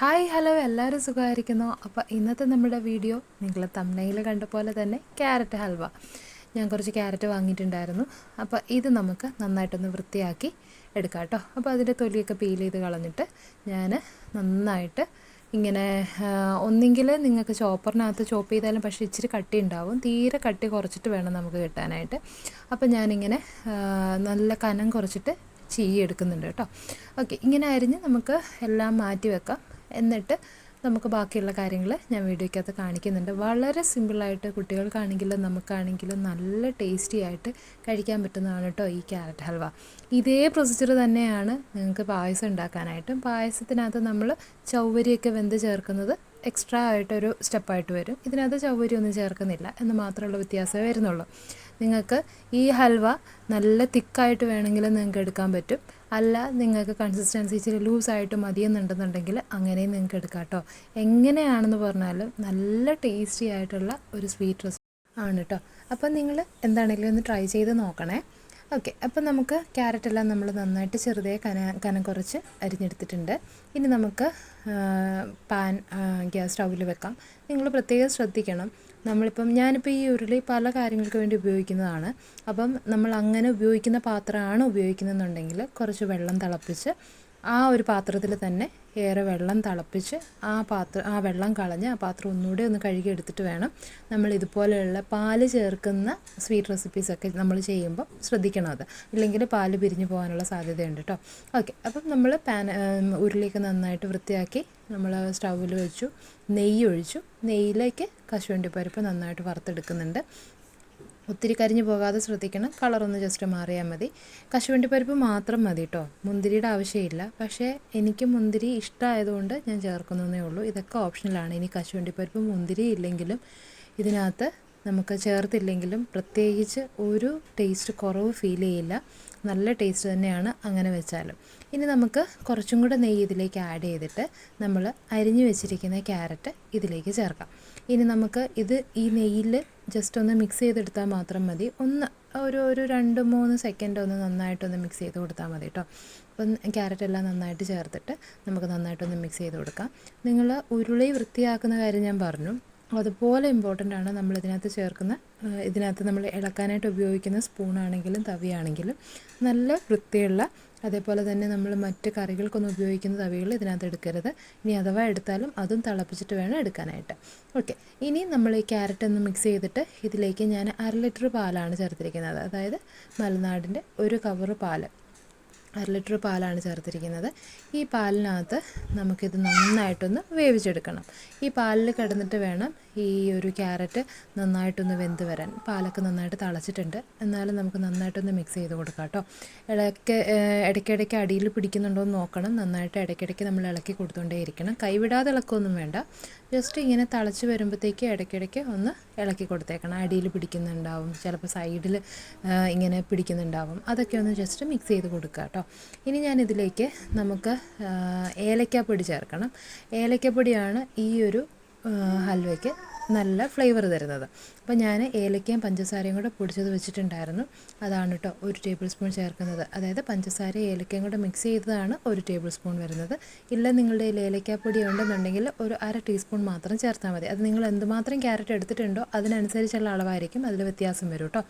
Hi hello എല്ലാവരും സുഖമായിരിക്കുന്നു. അപ്പോൾ ഇന്നത്തെ നമ്മുടെ വീഡിയോ നിങ്ങൾ തംബ്നെയിൽ കണ്ട പോലെ തന്നെ ക്യാരറ്റ് ഹൽവ. ഞാൻ കുറച്ച് ക്യാരറ്റ് വാങ്ങിയിട്ടുണ്ടായിരുന്നു. അപ്പോൾ ഇത് നമുക്ക് നന്നായിട്ടൊന്ന് വൃത്തിയാക്കി എടുക്കാം കേട്ടോ. അപ്പോൾ അതിൻ്റെ തൊലിയൊക്കെ പീൽ ചെയ്ത് കളഞ്ഞിട്ട് ഞാൻ നന്നായിട്ട് ഇങ്ങനെ ഒന്നെങ്കിൽ നിങ്ങൾക്ക് ചോപ്പറിനകത്ത് ചോപ്പ് ചെയ്താലും പക്ഷേ ഇച്ചിരി കട്ടി ഉണ്ടാവും, തീരെ കട്ടി കുറച്ചിട്ട് വേണം നമുക്ക് കിട്ടാനായിട്ട്. അപ്പോൾ ഞാനിങ്ങനെ നല്ല കനം കുറച്ചിട്ട് എടുക്കുന്നുണ്ട് കേട്ടോ. ഓക്കെ, ഇങ്ങനെ അരിഞ്ഞ് നമുക്ക് എല്ലാം മാറ്റി വെക്കാം. എന്നിട്ട് നമുക്ക് ബാക്കിയുള്ള കാര്യങ്ങൾ ഞാൻ വീഡിയോയ്ക്കകത്ത് കാണിക്കുന്നുണ്ട്. വളരെ സിമ്പിളായിട്ട് കുട്ടികൾക്കാണെങ്കിലും നമുക്കാണെങ്കിലും നല്ല ടേസ്റ്റി ആയിട്ട് കഴിക്കാൻ പറ്റുന്നതാണ് കേട്ടോ ഈ ക്യാരറ്റ് ഹൽവ. ഇതേ പ്രൊസീജിയർ തന്നെയാണ് നിങ്ങൾക്ക് പായസം ഉണ്ടാക്കാനായിട്ടും. പായസത്തിനകത്ത് നമ്മൾ ചൗവരിയൊക്കെ വെന്ത് ചേർക്കുന്നത് എക്സ്ട്രാ ആയിട്ടൊരു സ്റ്റെപ്പായിട്ട് വരും. ഇതിനകത്ത് ചൗവരി ഒന്നും ചേർക്കുന്നില്ല എന്ന് മാത്രമുള്ള വ്യത്യാസമേ വരുന്നുള്ളൂ. നിങ്ങൾക്ക് ഈ ഹൽവ നല്ല തിക്കായിട്ട് വേണമെങ്കിൽ നിങ്ങൾക്ക് എടുക്കാൻ പറ്റും. അല്ല, നിങ്ങൾക്ക് കൺസിസ്റ്റൻസി ഇച്ചിരി ലൂസായിട്ട് മതിയെന്നുണ്ടെന്നുണ്ടെങ്കിൽ അങ്ങനെയും നിങ്ങൾക്ക് എടുക്കാം കേട്ടോ. എങ്ങനെയാണെന്ന് പറഞ്ഞാലും നല്ല ടേസ്റ്റി ആയിട്ടുള്ള ഒരു സ്വീറ്റ് റെസിപ്പി ആണ് കേട്ടോ. അപ്പം നിങ്ങൾ എന്താണെങ്കിലും ഒന്ന് ട്രൈ ചെയ്ത് നോക്കണേ. ഓക്കെ, അപ്പം നമുക്ക് ക്യാരറ്റെല്ലാം നമ്മൾ നന്നായിട്ട് ചെറുതേ കനം കുറച്ച് അരിഞ്ഞെടുത്തിട്ടുണ്ട്. ഇനി നമുക്ക് പാൻ ഗ്യാസ് സ്റ്റൗവിൽ വെക്കാം. നിങ്ങൾ പ്രത്യേകം ശ്രദ്ധിക്കണം. ഞാനിപ്പോൾ ഈ ഉരുളി പല കാര്യങ്ങൾക്ക് വേണ്ടി ഉപയോഗിക്കുന്നതാണ്. അപ്പം നമ്മൾ അങ്ങനെ ഉപയോഗിക്കുന്ന പാത്രമാണ് ഉപയോഗിക്കുന്നതെന്നുണ്ടെങ്കിൽ കുറച്ച് വെള്ളം തിളപ്പിച്ച് ആ ഒരു പാത്രത്തിൽ തന്നെ ഏറെ വെള്ളം തിളപ്പിച്ച് ആ വെള്ളം കളഞ്ഞ് ആ പാത്രം ഒന്നുകൂടെ ഒന്ന് കഴുകി എടുത്തിട്ട് വേണം നമ്മൾ ഇതുപോലെയുള്ള പാല് ചേർക്കുന്ന സ്വീറ്റ് റെസിപ്പീസൊക്കെ നമ്മൾ ചെയ്യുമ്പോൾ ശ്രദ്ധിക്കണം. അത് ഇല്ലെങ്കിൽ പാല് പിരിഞ്ഞു പോകാനുള്ള സാധ്യതയുണ്ട് കേട്ടോ. ഓക്കെ, അപ്പം നമ്മൾ ഉരുളിയൊക്കെ നന്നായിട്ട് വൃത്തിയാക്കി നമ്മൾ സ്റ്റൗവിൽ വെച്ചു, നെയ്യ് ഒഴിച്ചു. നെയ്യിലേക്ക് കശുവണ്ടിപ്പരിപ്പ് നന്നായിട്ട് വറുത്തെടുക്കുന്നുണ്ട്. ഒത്തിരി കരിഞ്ഞു പോകാതെ ശ്രദ്ധിക്കണം. കളറൊന്ന് ജസ്റ്റ് മാറിയാൽ മതി. കശുവണ്ടിപ്പരിപ്പ് മാത്രം മതി കേട്ടോ, മുന്തിരിയുടെ ആവശ്യമില്ല. പക്ഷേ എനിക്ക് മുന്തിരി ഇഷ്ടമായതുകൊണ്ട് ഞാൻ ചേർക്കുന്നതേ ഉള്ളൂ. ഇതൊക്കെ ഓപ്ഷണലാണ്. ഇനി കശുവണ്ടിപ്പരിപ്പ് മുന്തിരി ഇല്ലെങ്കിലും ഇതിനകത്ത് നമുക്ക് ചേർത്തില്ലെങ്കിലും പ്രത്യേകിച്ച് ഒരു ടേസ്റ്റ് കുറവ് ഫീൽ ചെയ്യില്ല. നല്ല ടേസ്റ്റ് തന്നെയാണ് അങ്ങനെ വെച്ചാലും. ഇനി നമുക്ക് കുറച്ചും കൂടെ നെയ്യ് ഇതിലേക്ക് ആഡ് ചെയ്തിട്ട് നമ്മൾ അരിഞ്ഞു വെച്ചിരിക്കുന്ന ക്യാരറ്റ് ഇതിലേക്ക് ചേർക്കാം. ഇനി നമുക്ക് ഈ നെയ്യിൽ ജസ്റ്റ് ഒന്ന് മിക്സ് ചെയ്തെടുത്താൽ മാത്രം മതി. ഒരു 2-3 സെക്കൻഡ് ഒന്ന് നന്നായിട്ടൊന്ന് മിക്സ് ചെയ്ത് കൊടുത്താൽ മതി കേട്ടോ. അപ്പം ക്യാരറ്റ് എല്ലാം നന്നായിട്ട് ചേർത്തിട്ട് നമുക്ക് നന്നായിട്ടൊന്ന് മിക്സ് ചെയ്ത് കൊടുക്കാം. നിങ്ങൾ ഉരുളി വൃത്തിയാക്കുന്ന കാര്യം ഞാൻ പറഞ്ഞു, അതുപോലെ ഇമ്പോർട്ടൻ്റ് ആണ് നമ്മൾ ഇതിനകത്ത് നമ്മൾ ഇളക്കാനായിട്ട് ഉപയോഗിക്കുന്ന സ്പൂണാണെങ്കിലും തവിയാണെങ്കിലും നല്ല വൃത്തിയുള്ള, അതേപോലെ തന്നെ നമ്മൾ മറ്റ് കറികൾക്കൊന്നും ഉപയോഗിക്കുന്ന തവികൾ ഇതിനകത്ത് എടുക്കരുത്. ഇനി അഥവാ എടുത്താലും അതും തിളപ്പിച്ചിട്ട് വേണം എടുക്കാനായിട്ട്. ഓക്കെ, ഇനി നമ്മൾ ഈ ക്യാരറ്റ് ഒന്ന് മിക്സ് ചെയ്തിട്ട് ഇതിലേക്ക് ഞാൻ 1/2 ലിറ്റർ പാലാണ് ചേർത്തിരിക്കുന്നത്. അതായത് മലനാടിൻ്റെ 1 കവറ് പാല്, 1/2 ലിറ്റർ പാലാണ് ചേർത്തിരിക്കുന്നത്. ഈ പാലിനകത്ത് നമുക്കിത് നന്നായിട്ടൊന്ന് വേവിച്ചെടുക്കണം. ഈ പാലിൽ കിടന്നിട്ട് വേണം ഈ ഒരു ക്യാരറ്റ് നന്നായിട്ടൊന്ന് വെന്ത് വരാൻ. പാലൊക്കെ നന്നായിട്ട് തിളച്ചിട്ടുണ്ട്, എന്നാലും നമുക്ക് നന്നായിട്ടൊന്ന് മിക്സ് ചെയ്ത് കൊടുക്കാം കേട്ടോ. ഇടയ്ക്കിടയ്ക്ക് അടിയിൽ പിടിക്കുന്നുണ്ടോ എന്ന് നോക്കണം. നന്നായിട്ട് ഇടയ്ക്കിടയ്ക്ക് നമ്മൾ ഇളക്കി കൊടുത്തുകൊണ്ടേ ഇരിക്കണം. കൈവിടാതെ ഇളക്കൊന്നും വേണ്ട. ജസ്റ്റ് ഇങ്ങനെ തിളച്ച് വരുമ്പോഴത്തേക്ക് ഇടയ്ക്കിടയ്ക്ക് ഒന്ന് ഇളക്കി കൊടുത്തേക്കണം. അടിയിൽ പിടിക്കുന്നുണ്ടാവും, ചിലപ്പോൾ സൈഡിൽ ഇങ്ങനെ പിടിക്കുന്നുണ്ടാവും. അതൊക്കെ ഒന്ന് ജസ്റ്റ് മിക്സ് ചെയ്ത് കൊടുക്കുക കേട്ടോ. ഇനി ഞാനിതിലേക്ക് നമുക്ക് ഏലക്കാപ്പൊടി ചേർക്കണം. ഏലക്കാപ്പൊടിയാണ് ഈ ഒരു ഹൽവയ്ക്ക് നല്ല ഫ്ലേവർ തരുന്നത്. അപ്പോൾ ഞാൻ ഏലക്കയും പഞ്ചസാരയും കൂടെ പൊടിച്ചത് വെച്ചിട്ടുണ്ടായിരുന്നു. അതാണ് കേട്ടോ 1 ടേബിൾ സ്പൂൺ ചേർക്കുന്നത്. അതായത് പഞ്ചസാര ഏലക്കയും കൂടെ മിക്സ് ചെയ്തതാണ് 1 ടേബിൾ സ്പൂൺ വരുന്നത്. ഇല്ല, നിങ്ങളുടെ ഏലക്കാപ്പൊടി ഉണ്ടെന്നുണ്ടെങ്കിൽ ഒരു 1/2 ടീസ്പൂൺ മാത്രം ചേർത്താൽ മതി. അത് നിങ്ങൾ എന്തുമാത്രം ക്യാരറ്റ് എടുത്തിട്ടുണ്ടോ അതിനനുസരിച്ചുള്ള അളവായിരിക്കും, അതിൽ വ്യത്യാസം വരും കേട്ടോ.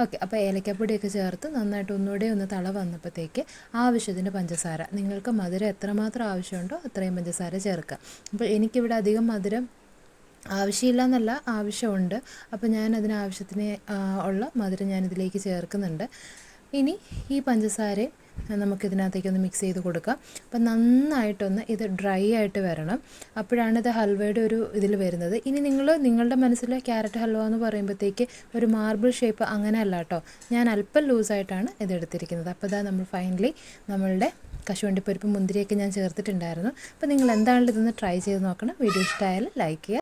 ഓക്കെ, അപ്പോൾ ഏലക്കാപ്പൊടിയൊക്കെ ചേർത്ത് നന്നായിട്ട് ഒന്നുകൂടെ ഒന്ന് തള വന്നപ്പോഴത്തേക്ക് ആവശ്യത്തിന് പഞ്ചസാര, നിങ്ങൾക്ക് മധുരം എത്രമാത്രം ആവശ്യമുണ്ടോ അത്രയും പഞ്ചസാര ചേർക്കുക. അപ്പോൾ എനിക്കിവിടെ അധികം മധുരം ആവശ്യമില്ല എന്നല്ല, ആവശ്യമുണ്ട്. അപ്പോൾ ഞാൻ അതിനാവശ്യത്തിന് ഉള്ള മധുരം ഞാനിതിലേക്ക് ചേർക്കുന്നുണ്ട്. ഇനി ഈ പഞ്ചസാരയും നമുക്കിതിനകത്തേക്കൊന്ന് മിക്സ് ചെയ്ത് കൊടുക്കാം. അപ്പം നന്നായിട്ടൊന്ന് ഇത് ഡ്രൈ ആയിട്ട് വരണം. അപ്പോഴാണ് ഇത് ഹൽവയുടെ ഒരു ഇതിൽ വരുന്നത്. ഇനി നിങ്ങളുടെ മനസ്സിൽ ക്യാരറ്റ് ഹൽവ എന്ന് പറയുമ്പോഴത്തേക്ക് ഒരു മാർബിൾ ഷേപ്പ് അങ്ങനെ അല്ല കേട്ടോ. ഞാൻ അല്പം ലൂസായിട്ടാണ് ഇത് എടുത്തിരിക്കുന്നത്. അപ്പോൾ ഇതാ നമ്മൾ ഫൈനലി നമ്മളുടെ കശുവണ്ടിപ്പരിപ്പ് മുന്തിരിയൊക്കെ ഞാൻ ചേർത്തിട്ടുണ്ടായിരുന്നു. അപ്പോൾ നിങ്ങൾ എന്താണെങ്കിലും ഇതൊന്ന് ട്രൈ ചെയ്ത് നോക്കണം. വീഡിയോ ഇഷ്ടമായാലും ലൈക്ക് ചെയ്യുക.